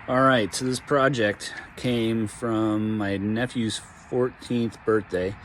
All right, so this project came from my nephew's 14th birthday,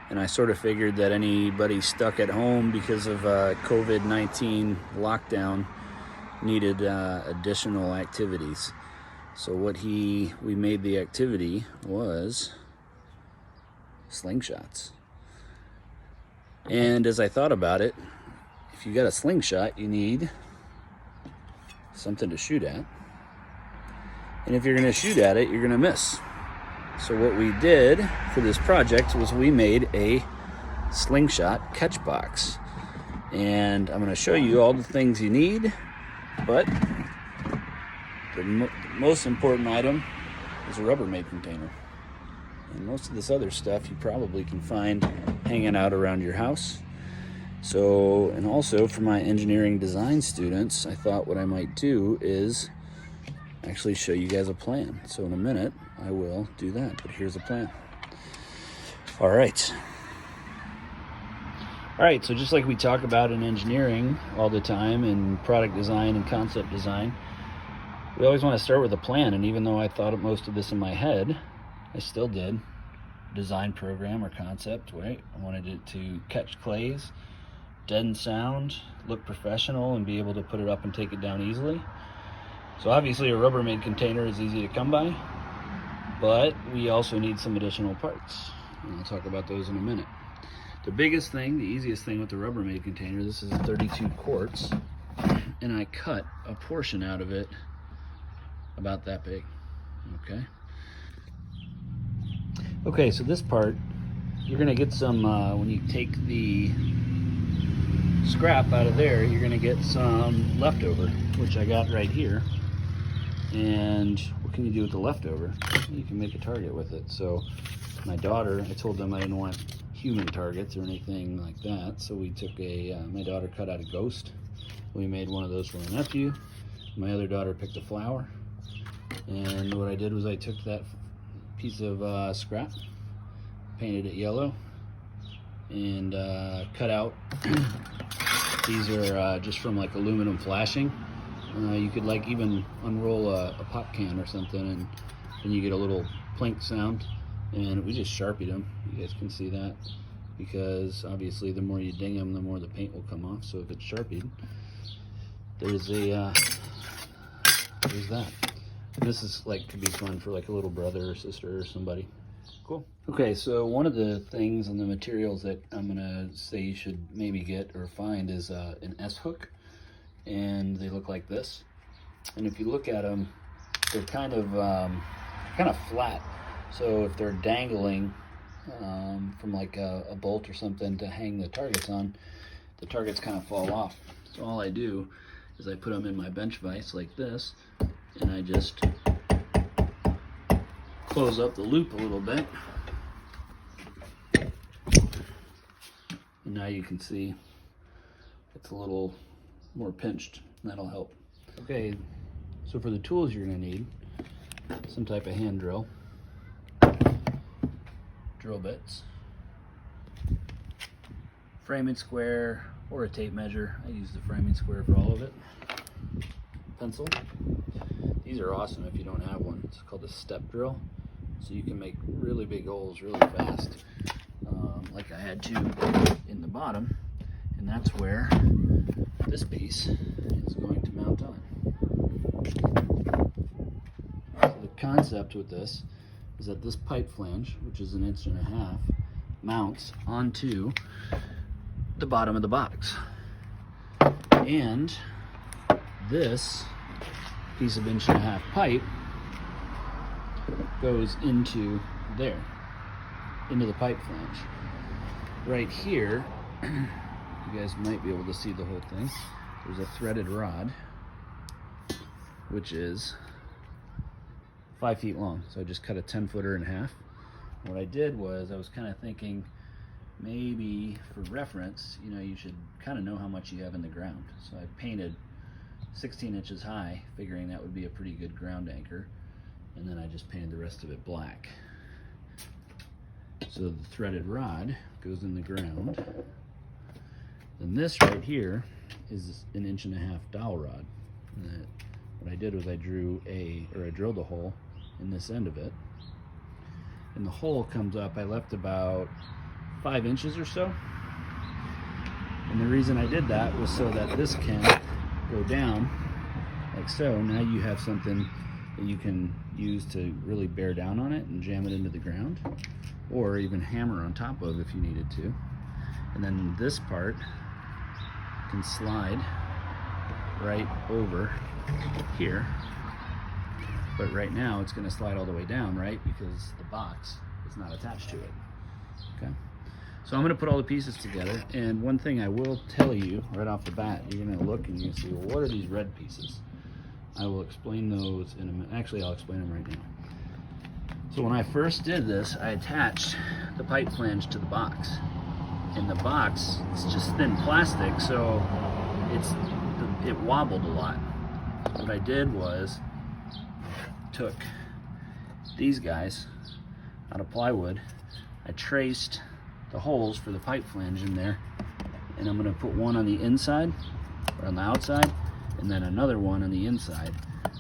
and I sort of figured that anybody stuck at home because of COVID-19 lockdown needed additional activities. So we made the activity was slingshots. And as I thought about it, if you got a slingshot, you need something to shoot at. And if you're going to shoot at it, you're going to miss. So what we did for this project was we made a Slingshot Catchbox. And I'm going to show you all the things you need, but the most important item is a Rubbermaid container. And most of this other stuff you probably can find hanging out around your house. So, and also for my engineering design students, I thought what I might do is actually show you guys a plan. So in a minute I will do that, but here's a plan. All right, so just like we talk about in engineering all the time, in product design and concept design, we always want to start with a plan. And even though I thought of most of this in my head, I still did design program or concept, right? I wanted it to catch clays, deaden sound, look professional, and be able to put it up and take it down easily. So obviously a Rubbermaid container is easy to come by, but we also need some additional parts. And I'll talk about those in a minute. The biggest thing, the easiest thing with the Rubbermaid container, this is 32 quarts, and I cut a portion out of it about that big, okay? Okay, so this part, you're gonna get some, when you take the scrap out of there, you're gonna get some leftover, which I got right here. And what can you do with the leftover? You can make a target with it. So my daughter, I told them I didn't want human targets or anything like that. So we took my daughter cut out a ghost. We made one of those for my nephew. My other daughter picked a flower. And what I did was I took that piece of scrap, painted it yellow, and cut out. These are just from like aluminum flashing. You could like even unroll a pop can or something, and then you get a little plink sound. And we just Sharpied them. You guys can see that, because obviously the more you ding them, the more the paint will come off. So if it's Sharpied, there's that. And this is like, could be fun for like a little brother or sister or somebody. Cool. Okay, so one of the things and the materials that I'm gonna say you should maybe get or find is an S-hook. And they look like this. And if you look at them, they're kind of flat. So if they're dangling from like a bolt or something to hang the targets on, the targets kind of fall off. So all I do is I put them in my bench vise like this, and I just close up the loop a little bit. And now you can see it's a little more pinched. That'll help. Okay, so for the tools you're going to need some type of hand drill, drill bits, framing square, or a tape measure. I use the framing square for all of it. Pencil. These are awesome if you don't have one. It's called a step drill, so you can make really big holes really fast, like I had to in the bottom, and that's where this piece is going to mount on. So the concept with this is that this pipe flange, which is 1.5 inches, mounts onto the bottom of the box. And this piece of 1.5 inch pipe goes into there, into the pipe flange. Right here, you guys might be able to see the whole thing. There's a threaded rod, which is 5 feet long. So I just cut a 10-footer in half. What I did was I was kind of thinking, maybe for reference, you know, you should kind of know how much you have in the ground. So I painted 16 inches high, figuring that would be a pretty good ground anchor. And then I just painted the rest of it black. So the threaded rod goes in the ground. Then this right here is 1.5 inch dowel rod that what I did was I drilled a hole in this end of it, and the hole comes up. I left about 5 inches or so, and the reason I did that was so that this can go down like so. Now you have something that you can use to really bear down on it and jam it into the ground, or even hammer on top of if you needed to. And then this part can slide right over here, but right now it's going to slide all the way down, right, because the box is not attached to it. Okay, so I'm going to put all the pieces together, and one thing I will tell you right off the bat, you're going to look and you see, well, what are these red pieces? I will explain those in a minute. Actually, I'll explain them right now. So when I first did this, I attached the pipe flange to the box, and the box is just thin plastic, so it wobbled a lot. What I did was took these guys out of plywood, I traced the holes for the pipe flange in there, and I'm going to put one on the inside or on the outside, and then another one on the inside.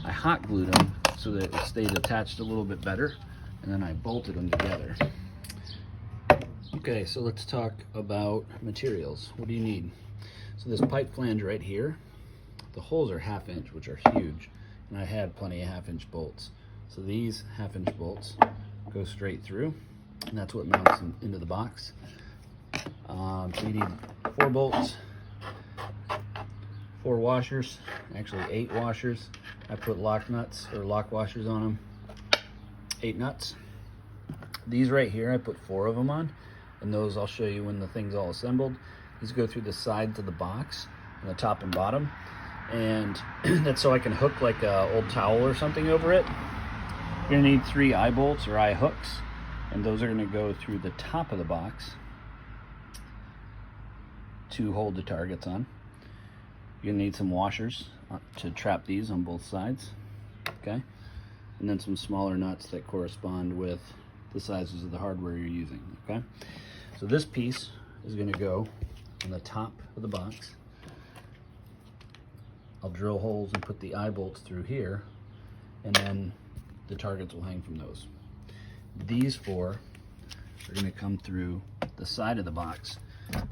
I hot glued them so that it stayed attached a little bit better, and then I bolted them together. Okay, so let's talk about materials. What do you need? So this pipe flange right here, the holes are 1/2 inch, which are huge, and I had plenty of 1/2 inch bolts. So these 1/2 inch bolts go straight through, and that's what mounts into the box. So you need 4 bolts, 4 washers, actually 8 washers. I put lock nuts or lock washers on them, 8 nuts. These right here, I put 4 of them on, and those I'll show you when the thing's all assembled. These go through the sides of the box, on the top and bottom, and that's so I can hook like a old towel or something over it. You're gonna need 3 eye bolts or eye hooks, and those are gonna go through the top of the box to hold the targets on. You're gonna need some washers to trap these on both sides, okay? And then some smaller nuts that correspond with the sizes of the hardware you're using, okay? So this piece is gonna go on the top of the box. I'll drill holes and put the eye bolts through here, and then the targets will hang from those. These 4 are gonna come through the side of the box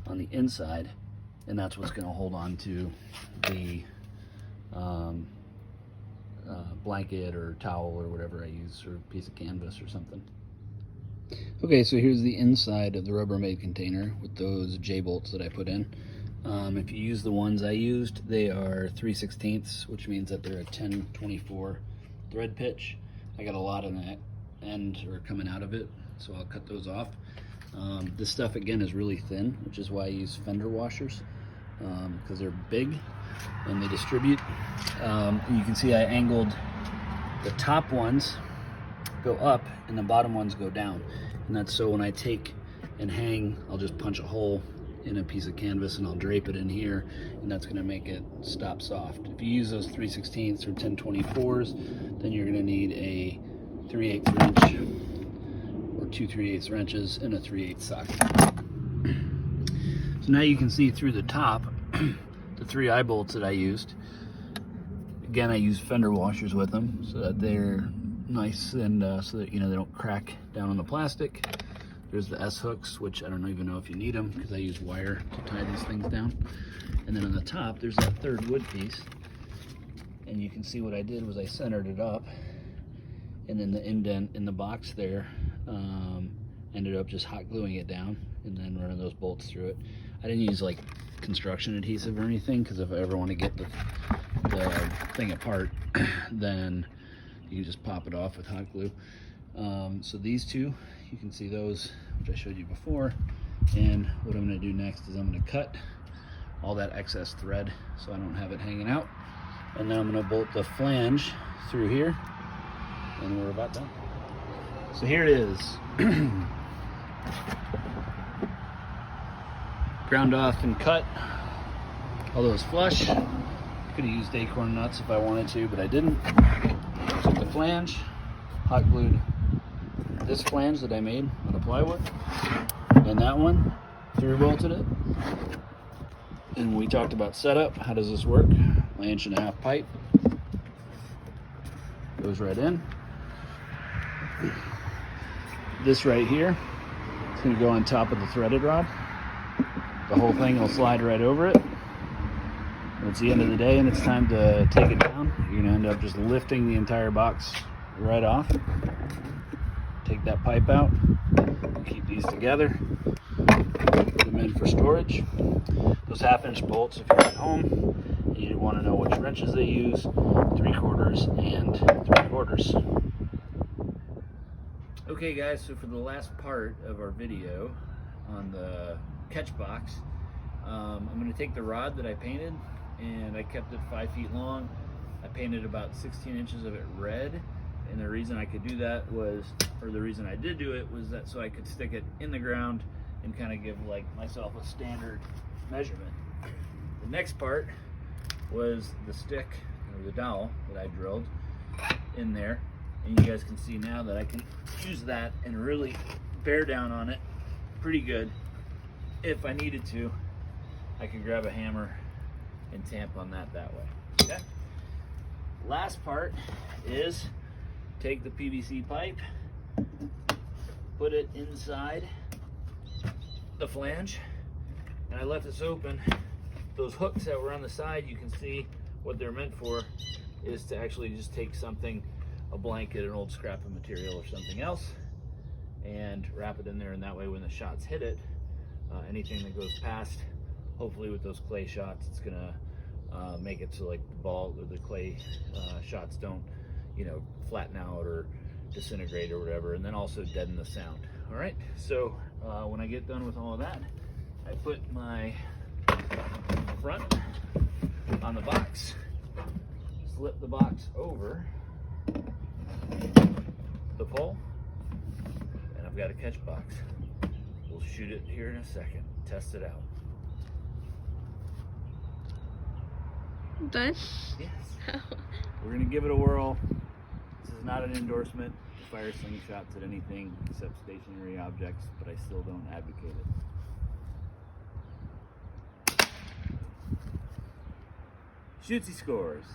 on the inside, and that's what's gonna hold on to the blanket or towel or whatever I use, or piece of canvas or something. Okay, so here's the inside of the Rubbermaid container with those J-bolts that I put in. If you use the ones I used, they are 3/16, which means that they're a 10/24 thread pitch. I got a lot on that end or coming out of it, so I'll cut those off. This stuff again is really thin, which is why I use fender washers, because they're big and they distribute. You can see I angled the top ones go up and the bottom ones go down, and that's so when I take and hang, I'll just punch a hole in a piece of canvas and I'll drape it in here, and that's going to make it stop soft. If you use those 3/16 or 10/24s, then you're going to need a 3/8 wrench or 2 3/8 wrenches and a 3/8 socket. So now you can see through the top the 3 eye bolts that I used. Again, I use fender washers with them so that they're nice and so that, you know, they don't crack down on the plastic. There's the S hooks, which I don't even know if you need them because I use wire to tie these things down. And then on the top, there's that 3rd wood piece. And you can see what I did was I centered it up, and then the indent in the box there ended up just hot gluing it down and then running those bolts through it. I didn't use like construction adhesive or anything, because if I ever want to get the thing apart, then you can just pop it off with hot glue. So these 2, you can see those, which I showed you before. And what I'm going to do next is I'm going to cut all that excess thread so I don't have it hanging out. And then I'm going to bolt the flange through here, and we're about done. So here it is. Ground off and cut. Although it's flush, could have used acorn nuts if I wanted to, but I didn't. Took the flange, hot glued this flange that I made out of plywood, and that one, through bolted it. And we talked about setup. How does this work? My 1.5 inch pipe. Goes right in. This right here, it's going to go on top of the threaded rod. The whole thing will slide right over it. When it's the end of the day and it's time to take it down, you're going to end up just lifting the entire box right off. Take that pipe out, keep these together, put them in for storage. Those 1/2-inch bolts, if you're at home and you want to know which wrenches they use, 3/4 and 3/4. Okay guys, so for the last part of our video on the Catchbox, I'm going to take the rod that I painted, and I kept it 5 feet long. I painted about 16 inches of it red, and the reason I could do that was, or the reason I did do it was that so I could stick it in the ground and kind of give like myself a standard measurement. The next part was the stick, or the dowel that I drilled in there, and you guys can see now that I can use that and really bear down on it pretty good. If I needed to, I could grab a hammer and tamp on that way. Okay. Last part is take the PVC pipe, put it inside the flange, and I left this open. Those hooks that were on the side, you can see what they're meant for is to actually just take something, a blanket, an old scrap of material or something else, and wrap it in there, and that way when the shots hit it, anything that goes past, hopefully with those clay shots, it's gonna make it so like the ball or the clay shots don't, you know, flatten out or disintegrate or whatever, and then also deaden the sound. All right, so when I get done with all of that, I put my front on the box, slip the box over the pole, and I've got a catch box. We'll shoot it here in a second, test it out. Done? Yes. We're gonna give it a whirl. This is not an endorsement to fire slingshots at anything except stationary objects, but I still don't advocate it. Shootsy scores.